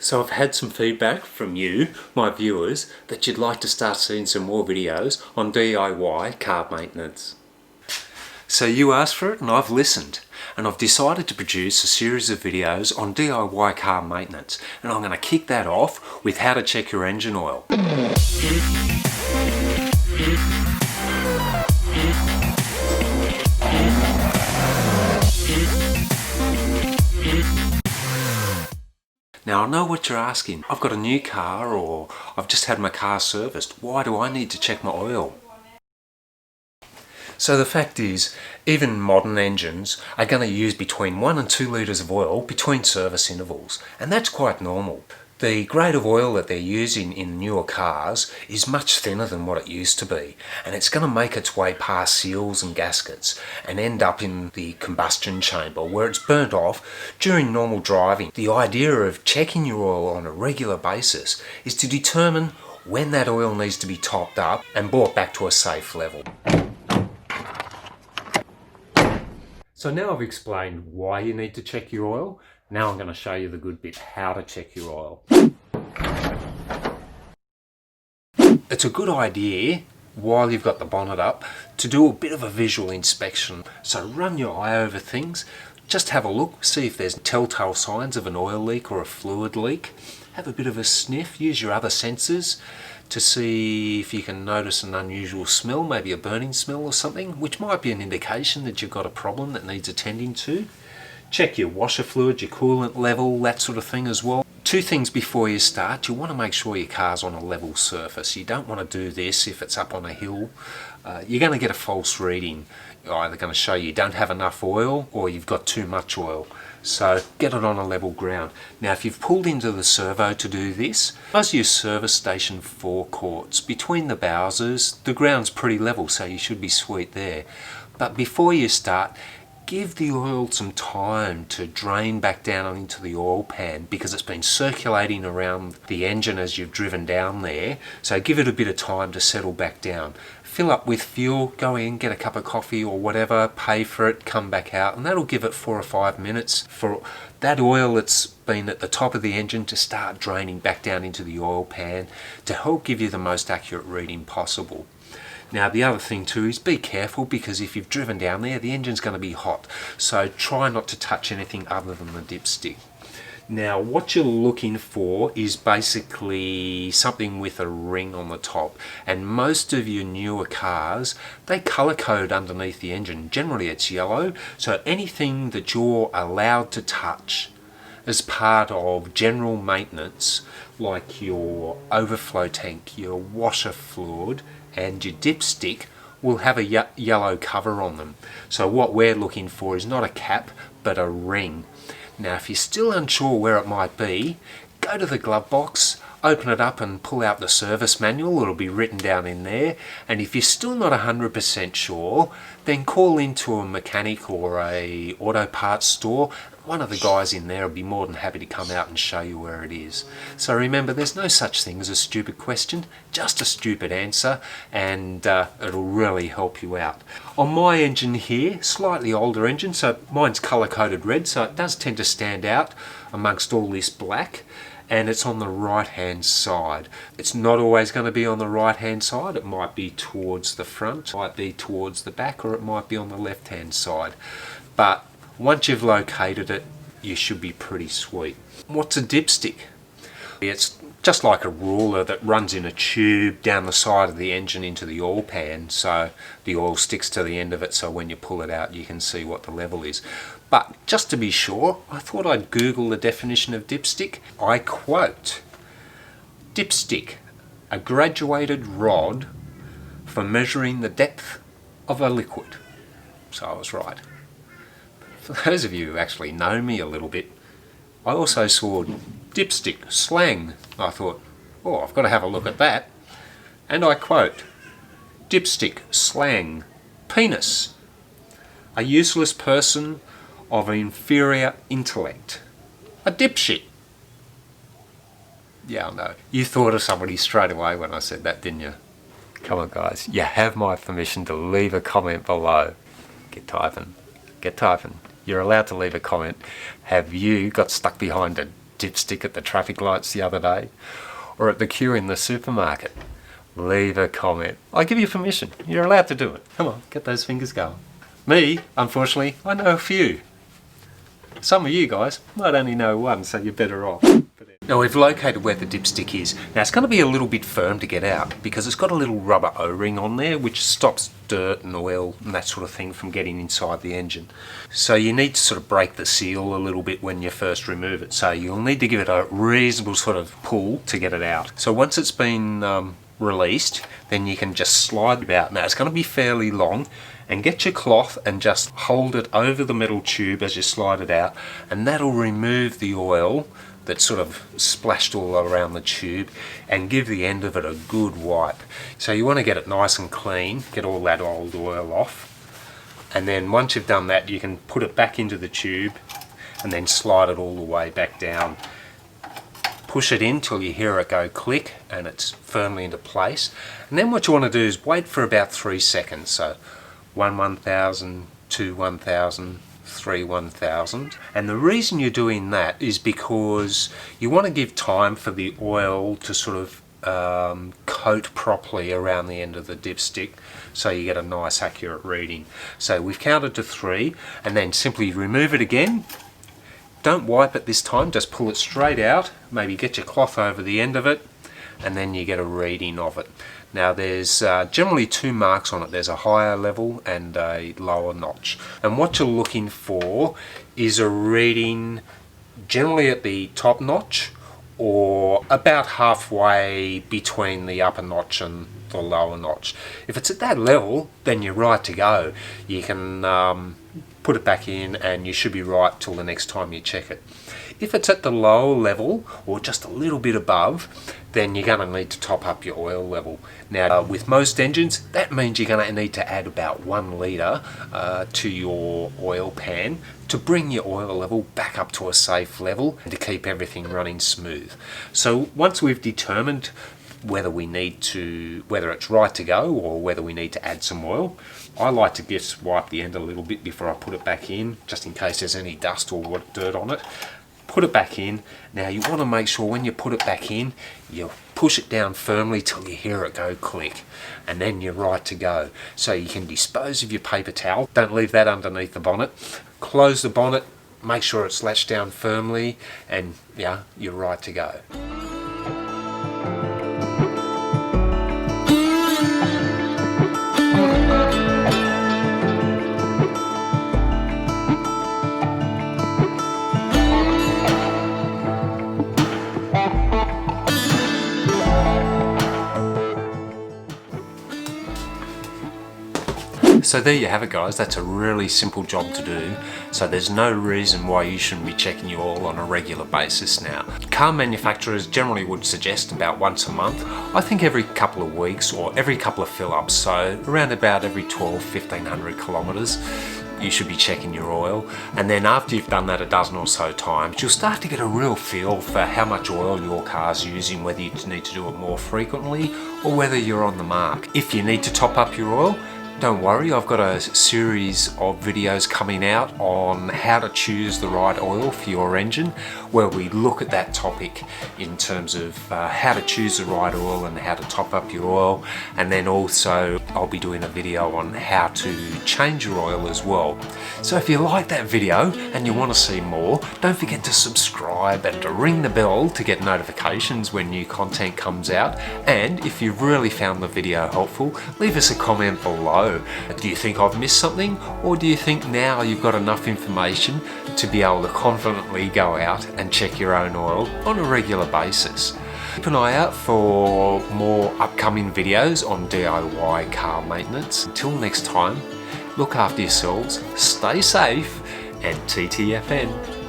So I've had some feedback from you, my viewers, that you'd like to start seeing some more videos on DIY car maintenance. So you asked for it and I've listened, and I've decided to produce a series of videos on DIY car maintenance, and I'm going to kick that off with how to check your engine oil. Now I know what you're asking. I've got a new car, or I've just had my car serviced. Why do I need to check my oil? So the fact is, even modern engines are going to use between 1 and 2 litres of oil between service intervals, and that's quite normal. The grade of oil that they're using in newer cars is much thinner than what it used to be, and it's going to make its way past seals and gaskets and end up in the combustion chamber where it's burnt off during normal driving. The idea of checking your oil on a regular basis is to determine when that oil needs to be topped up and brought back to a safe level. So now I've explained why you need to check your oil. Now I'm going to show you the good bit, how to check your oil. It's a good idea, while you've got the bonnet up, to do a bit of a visual inspection. So run your eye over things, just have a look, see if there's telltale signs of an oil leak or a fluid leak. Have a bit of a sniff, use your other senses to see if you can notice an unusual smell, maybe a burning smell or something, which might be an indication that you've got a problem that needs attending to. Check your washer fluid, your coolant level, that sort of thing as well. 2 things before you start. You want to make sure your car's on a level surface. You don't want to do this if it's up on a hill. You're going to get a false reading. You're either going to show you don't have enough oil or you've got too much oil. So get it on a level ground. Now if you've pulled into the servo to do this, most of your service station forecourts, between the bowsers, the ground's pretty level, so you should be sweet there. But before you start, give the oil some time to drain back down into the oil pan, because it's been circulating around the engine as you've driven down there. So give it a bit of time to settle back down. Fill up with fuel, go in, get a cup of coffee or whatever, pay for it, come back out, and that'll give it 4 or 5 minutes for that oil that's been at the top of the engine to start draining back down into the oil pan to help give you the most accurate reading possible. Now the other thing too is be careful, because if you've driven down there, the engine's going to be hot, so try not to touch anything other than the dipstick. Now what you're looking for is basically something with a ring on the top, and most of your newer cars, they color code underneath the engine. Generally it's yellow, so anything that you're allowed to touch as part of general maintenance, like your overflow tank, your washer fluid and your dipstick, will have a yellow cover on them. So what we're looking for is not a cap but a ring. Now if you're still unsure where it might be, go to the glove box, open it up and pull out the service manual. It'll be written down in there, and if you're still not 100% sure, then call into a mechanic or a auto parts store. One of the guys in there will be more than happy to come out and show you where it is. So remember, there's no such thing as a stupid question, just a stupid answer, and it'll really help you out. On my engine here, slightly older engine, so mine's color coded red, so it does tend to stand out amongst all this black, and it's on the right hand side. It's not always going to be on the right hand side. It might be towards the front, might be towards the back, or it might be on the left hand side. But once you've located it, you should be pretty sweet. What's a dipstick? It's just like a ruler that runs in a tube down the side of the engine into the oil pan, so the oil sticks to the end of it, so when you pull it out you can see what the level is. But just to be sure, I thought I'd Google the definition of dipstick. I quote, "Dipstick, a graduated rod for measuring the depth of a liquid." So I was right. For those of you who actually know me a little bit, I also saw dipstick slang. I thought, oh, I've got to have a look at that. And I quote, "Dipstick slang, penis, a useless person of inferior intellect, a dipshit." Yeah, I know. You thought of somebody straight away when I said that, didn't you? Come on guys, you have my permission to leave a comment below. Get typing. Get typing. You're allowed to leave a comment. Have you got stuck behind a dipstick at the traffic lights the other day, or at the queue in the supermarket? Leave a comment. I give you permission. You're allowed to do it. Come on, get those fingers going. Me, unfortunately, I know a few. Some of you guys might only know one, so you're better off. Now we've located where the dipstick is. Now it's going to be a little bit firm to get out because it's got a little rubber O-ring on there which stops dirt and oil and that sort of thing from getting inside the engine. So you need to sort of break the seal a little bit when you first remove it. So you'll need to give it a reasonable sort of pull to get it out. So once it's been released, then you can just slide it out. Now it's going to be fairly long, and get your cloth and just hold it over the metal tube as you slide it out, and that'll remove the oil that's sort of splashed all around the tube and give the end of it a good wipe. So you want to get it nice and clean, get all that old oil off, and then once you've done that you can put it back into the tube and then slide it all the way back down. Push it in till you hear it go click and it's firmly into place, and then what you want to do is wait for about 3 seconds. So 1 1000, 2 1000, 3 1000. And the reason you're doing that is because you want to give time for the oil to sort of coat properly around the end of the dipstick so you get a nice accurate reading. So we've counted to 3 and then simply remove it again. Don't wipe it this time, just pull it straight out, maybe get your cloth over the end of it, and then you get a reading of it. Now there's generally 2 marks on it. There's a higher level and a lower notch. And what you're looking for is a reading generally at the top notch or about halfway between the upper notch and the lower notch. If it's at that level, then you're right to go. You can put it back in and you should be right till the next time you check it. If it's at the lower level or just a little bit above, then you're going to need to top up your oil level. Now with most engines, that means you're going to need to add about 1 litre to your oil pan to bring your oil level back up to a safe level and to keep everything running smooth. So once we've determined whether it's right to go or whether we need to add some oil, I like to just wipe the end a little bit before I put it back in, just in case there's any dust or dirt on it. Put it back in. Now you want to make sure when you put it back in, you push it down firmly till you hear it go click, and then you're right to go. So you can dispose of your paper towel. Don't leave that underneath the bonnet. Close the bonnet, make sure it's latched down firmly, and yeah, you're right to go. So there you have it guys, that's a really simple job to do, so there's no reason why you shouldn't be checking your oil on a regular basis now. Car manufacturers generally would suggest about once a month. I think every couple of weeks or every couple of fill-ups, so around about every 1500 kilometres you should be checking your oil, and then after you've done that a dozen or so times, you'll start to get a real feel for how much oil your car's using, whether you need to do it more frequently or whether you're on the mark. If you need to top up your oil, don't worry, I've got a series of videos coming out on how to choose the right oil for your engine, where we look at that topic in terms of how to choose the right oil and how to top up your oil, and then also I'll be doing a video on how to change your oil as well. So if you like that video and you want to see more, don't forget to subscribe and to ring the bell to get notifications when new content comes out, and if you've really found the video helpful, leave us a comment below. Do you think I've missed something, or do you think now you've got enough information to be able to confidently go out and check your own oil on a regular basis? Keep an eye out for more upcoming videos on DIY car maintenance. Until next time, look after yourselves, stay safe, and TTFN.